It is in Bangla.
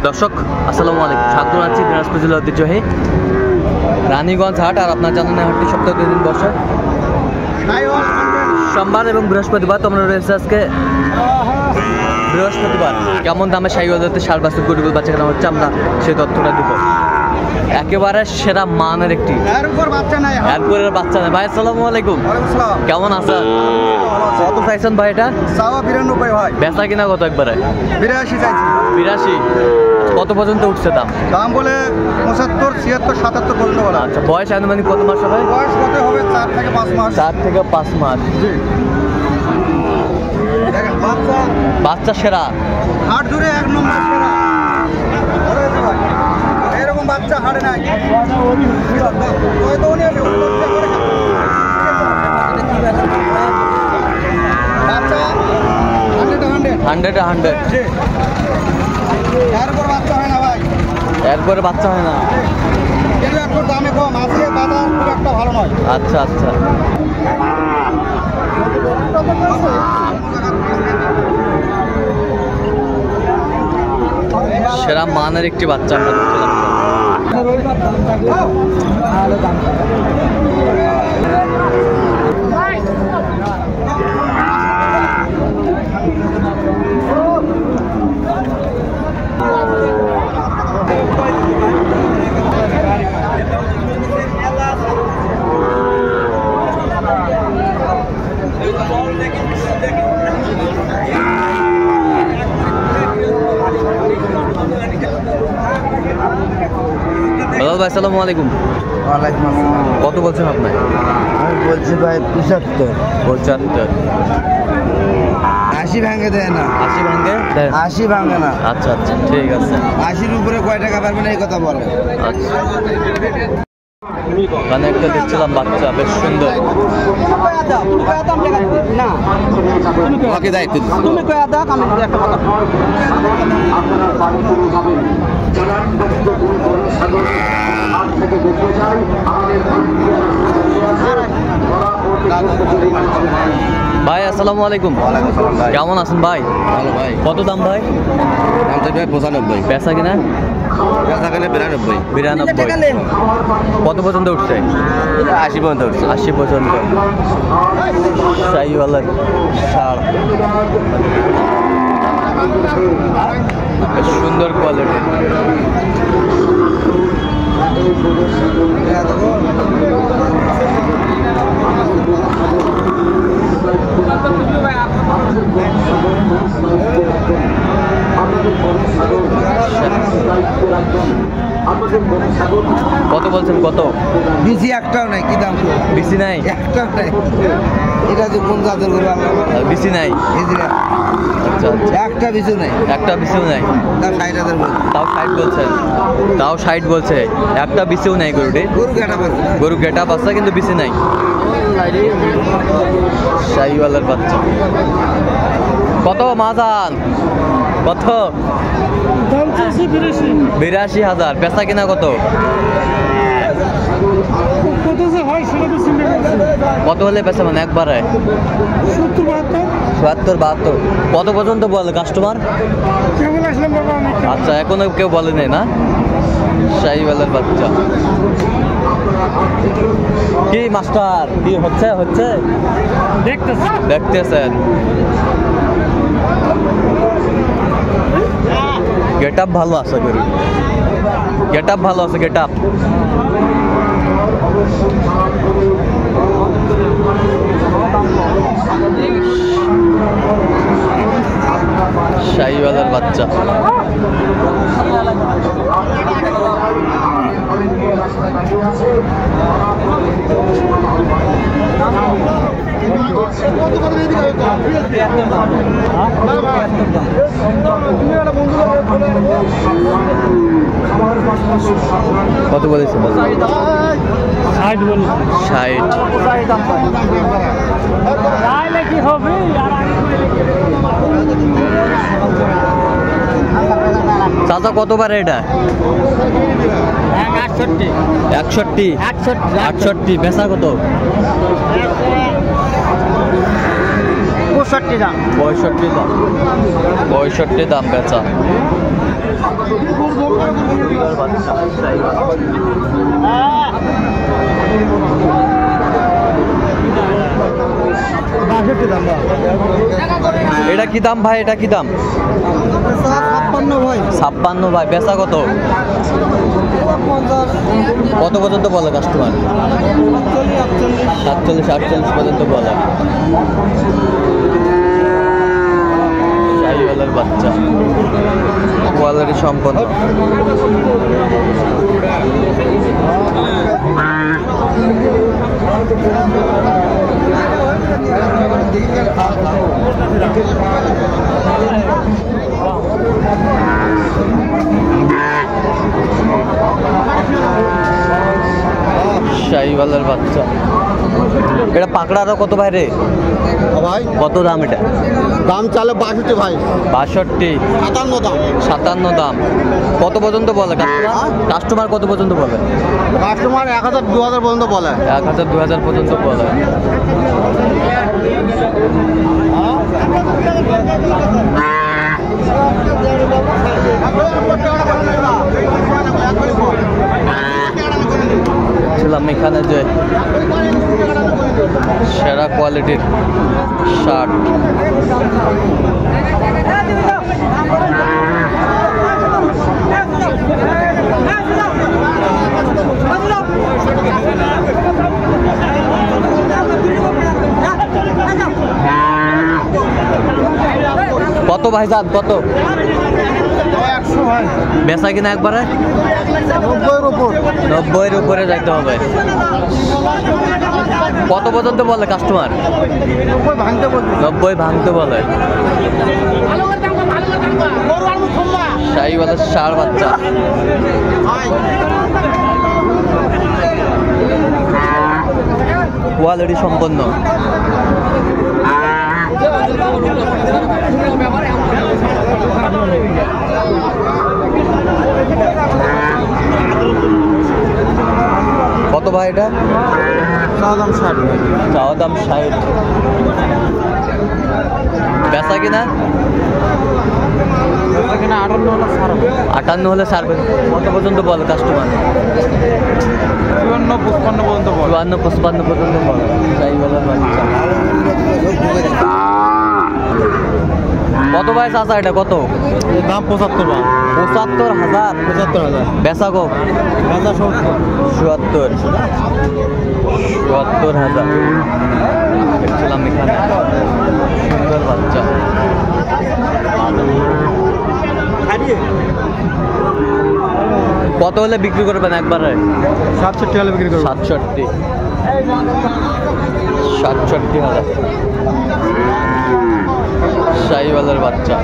দর্শক আসসালামু আলাইকুম, স্বাগত জানাচ্ছি দিনাজপুর জেলার ঐতিহ্যবাহী রানীগঞ্জ হাট। আর আপনার জানেন হাটটি সপ্তাহে 2 দিন বসে, সোমবার এবং বৃহস্পতিবার। তোমরা রয়েছে আজকে বৃহস্পতিবার। কেমন দামে শাহিওয়াল জাতের ষাঁড় বাছুর গরুগুলো বাচ্চা কেনা হচ্ছে আমরা সেই তথ্যটা দিব। একেবারে সেরা মানের একটি এরপরের বাচ্চা নেই। ভাই আসসালামু আলাইকুম, কেমন আছেন? কত চাইছেন ভাই এটা? 92 ভাই। বেচা কিনা কত? একবারে 82 চাইছি। 82? কত পর্যন্ত উঠছে দাম? দাম বলে 75, 76, 77 পর্যন্ত বলা। আচ্ছা, বয়স আনুমানিক কত মাস হবে? বয়স কত হবে? 4 থেকে 5 মাস। 4 থেকে 5 মাস। জি। দেখেন বাচ্চা সেরা, হাট জুড়ে 1 নম্বর সেরা। বড় হয়েছে ভাই, এরকম বাচ্চা হাটে নাই। ওই তো উনি আছে, বাচ্চা 100 জি। এরপর বাচ্চা হয় না ভাই, এরপরে বাচ্চা হয় না। কিন্তু একটু দামে কম। আজকে বাজার খুব একটা ভালো নয়। আচ্ছা আচ্ছা, সেরা মানের একটি বাচ্চা আমরা দেখলাম। ভাই আসসালামু আলাইকুম। ওয়ালাইকুম আসসালাম। কত বলছেন আপনার? আমি বলছি ভাই 75। 75? 80 ভাঙে দেয় না। 80 ভাঙে দেয়? 80 ভাঙে না। আচ্ছা আচ্ছা, ঠিক আছে। 80-র উপরে কয় টাকা পারবেন এই কথা বলে। আচ্ছা, ওখানে একটা দেখছিলাম বাচ্চা, বেশ সুন্দর। ভাই আসসালামু আলাইকুম, কেমন আছেন ভাই? ভালো ভাই। কত দাম ভাই? দাম তো ভাই 95। বেচা কিনা? বেচা কিনা 92। 92? কত পর্যন্ত উঠছে? 80 পর্যন্ত উঠছে। 80 পর্যন্ত। শাহিওয়ালের ষাঁড়, বেশ সুন্দর কোয়ালিটি। কত বলছেন? কত? বিসি একটাও নাই। কি দাম? বেশি নাই? একটাও নাই। এটা যে কোন জাতের গরু? বেশি নাই? আচ্ছা আচ্ছা, একটা বিসি নাই। একটা বিসিও নাই? তার 60,000 বলছে। তাও 60 বলছেন? তাও 60 বলছে, একটা বিসিও নাই গরুটি। গরু গেটা পাচ্ছে। গরু গেটা বাচ্চা কিন্তু বিসি নাই। শাহিওয়ালের বাচ্চা। কত মাজান? কত? 82,000। বেচা কিনা কত? কত হলে বেচা মানে একবারে? 70-72? কত পর্যন্ত বলে কাস্টমার? আচ্ছা, এখনো কেউ বলে নেই না? শাহিওয়ালের বাচ্চা। কি মাস্টার, কি হচ্ছে? দেখতেছেন? গেট আপ ভালো আছে গরু, গেট আপ ভালো আছে, গেট আপ। শাহিওয়ালের বাচ্চা। কত বলেছেন? 60। চাচা কতবার এটা? 61 বেচা কত? 65 দাম। 65 দাম বেচা। বাচ্চা শাহিওয়াল। এটা কি দাম ভাই? এটা কি দাম? 56 ভাই। 56 ভাই। বেচা কত? কত পর্যন্ত বলে কাস্টমার? 47 48 পর্যন্ত বলে। শাহিওয়ালের বাচ্চা কোয়ালিটি সম্পন্ন। শাহিওয়ালের বাচ্চা। এটা পাকড়ারও কত ভাই রে? ভাই কত দাম এটা? দাম চালে 62 ভাই। 62 57 দাম। 57 দাম। কত পর্যন্ত বলে কাস্টমার? কাস্টমার কত পর্যন্ত বলে? কাস্টমার 1000 2000 পর্যন্ত বলে। 1000 2000 পর্যন্ত বলে। ছিলাম এখানে যে সেরা কোয়ালিটির শার্ট। কত ভাইজান কত? 100 ভাই। বেচা কিনা একবারে 90 এর উপর। 90 এর উপরে যাইতে হবে। কত পর্যন্ত বলে কাস্টমার? 90 ভাঙতে বলছে। 90 ভাঙতে বলে। শাহিওয়ালের ষাঁড় বাচ্চা। কোয়ালিটি সম্পন্ন। কত ভাই এটা? দাম 60 ভাই। চাওয়া দাম 60। বেচা কিনা? 58 হলে ছাড়বে। কত পর্যন্ত বলে কাস্টমার? 54 55 পর্যন্ত বলে। 54 55 পর্যন্ত বলে। শাহিওয়ালের বাচ্চা। কত ভাই চাচা এটা কত? দাম 75 ভাই। 75,000। 75,000। বেচা কো? দাদা 70। 77,000 দেখছিলাম এখানে সুন্দর বাচ্চা। কত হলে বিক্রি করবেন একবারে? 67 হলে বিক্রি করব। 67,000 শাহিওয়ালের বাচ্চা।